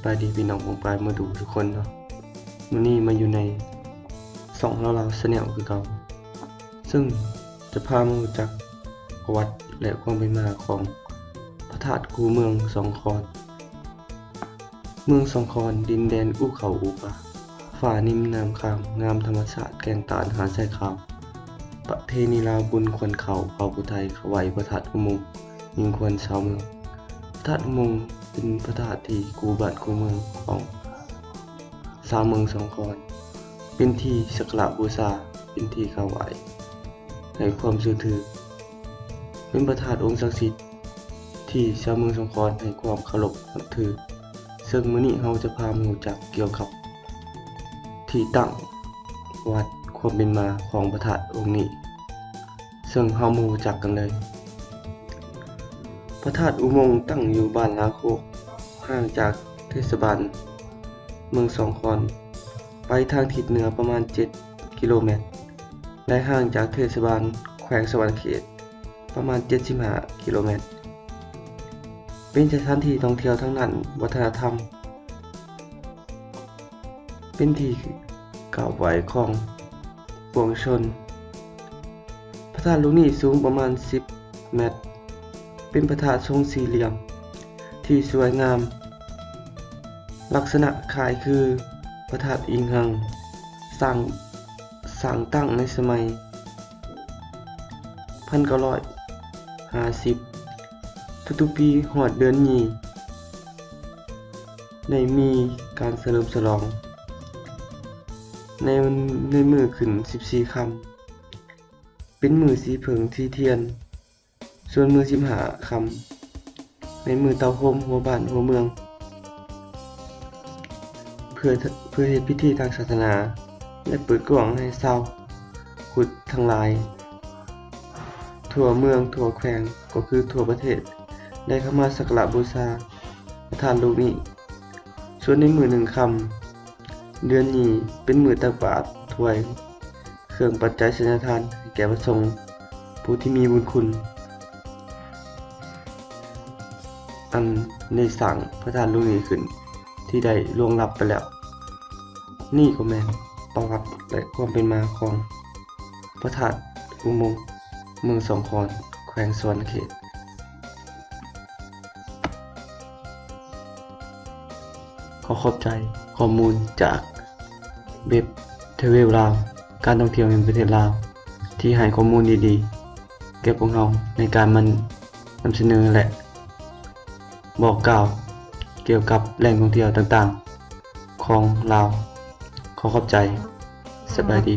บายดีพี่น้องของปลายมาดูทุกคนเนาะมื้อนี้มาอยู่ในช่องเราแชนแนลคือเก่าซึ่งจะพามารู้จักประวัติและความเป็นมาของพระธาตุกูเมืองสองคอนเมืองสองคอนดินแดนอู้เขาอูป่าฝ่านิ่มน้ำค้างงามธรรมชาติแกงตาลหาดทรายขาวประเพณีลาวบุญควรเขาเผ่าผู้ไทยเขาไหวพระธาตุอุโมงค์ยิ่งควรชาวเมืองพระธาตุอุโมงค์เป็นพระธาตุที่กูบ้านกูเมืองของชาวเมืองสองคอนเป็นที่สักการะบูชาเป็นที่เขาไหวให้ความเชื่อถือเป็นพระธาตุองค์ศักดิ์สิทธิ์ที่ชาวเมืองสองคอนให้ความเคารพนับถือซึ่งมื้อนี้เราจะพามารู้จักเกี่ยวกับที่ตั้งวัดความเป็นมาของพระธาตุองค์นี้ซึ่งเรามารู้จักกันเลยพระธาตุอุโมงค์ตั้งอยู่บ้านลาโคกห่างจากเทศบาลเมืองสองคอนไปทางทิศเหนือประมาณ7กิโลเมตรและห่างจากเทศบาลแขวงสวรรณเขตประมาณ75กิโลเมตรเป็นสถานที่ท่องเที่ยวทั้งนั้นวัฒนธรรมเป็นที่กล่าวไว้ของปวงชนพระธาตุลูกนี้สูงประมาณ10เมตรเป็นพระธาตุทรงสี่เหลี่ยมที่สวยงามลักษณะคล้ายคือพระธาตุอิงหังสร้างตั้งในสมัย1950ทุกๆปีฮอดเดือนนี้ได้มีการเฉลิมฉลองในมื้อขึ้น14ค่ำเป็นมื้อสีเผิงสีเทียนส่วนมื้อ15ค่ำในมื้อเตาโฮมหัวบ้านหัวเมืองเพื่อเฮ็ดพิธีทางศาสนาและเปิดกว้างให้ชาวพุทธทั้งหลายทั่วเมืองทั่วแขวงก็คือทั่วประเทศได้เข้ามาสักการะบูชาพระธาตุลูกนี้ส่วนในมื้อ1ค่ำเดือนนี้เป็นมื้อตักบาตรถ้วยเครื่องปัจจัยสังฆทานให้แก่พระสงฆ์ผู้ที่มีบุญคุณอันได้สร้างพระธาตุลูกนี้ขึ้นที่ได้ล่วงลับไปแล้วนี่ก็แม่นประวัติและความเป็นมาของพระธาตุอุโมงค์เมืองสองคอนแขวงสวรรณเขตขอขอบใจข้อมูลจากเว็บเทเวลลาวการท่องเที่ยวแห่งประเทศลาวที่ให้ข้อมูลดีๆแก่พวกเราในการนำเสนอและบอกกล่าวเกี่ยวกับแหล่งท่องเที่ยวต่างๆของลาวขอขอบใจสบายดี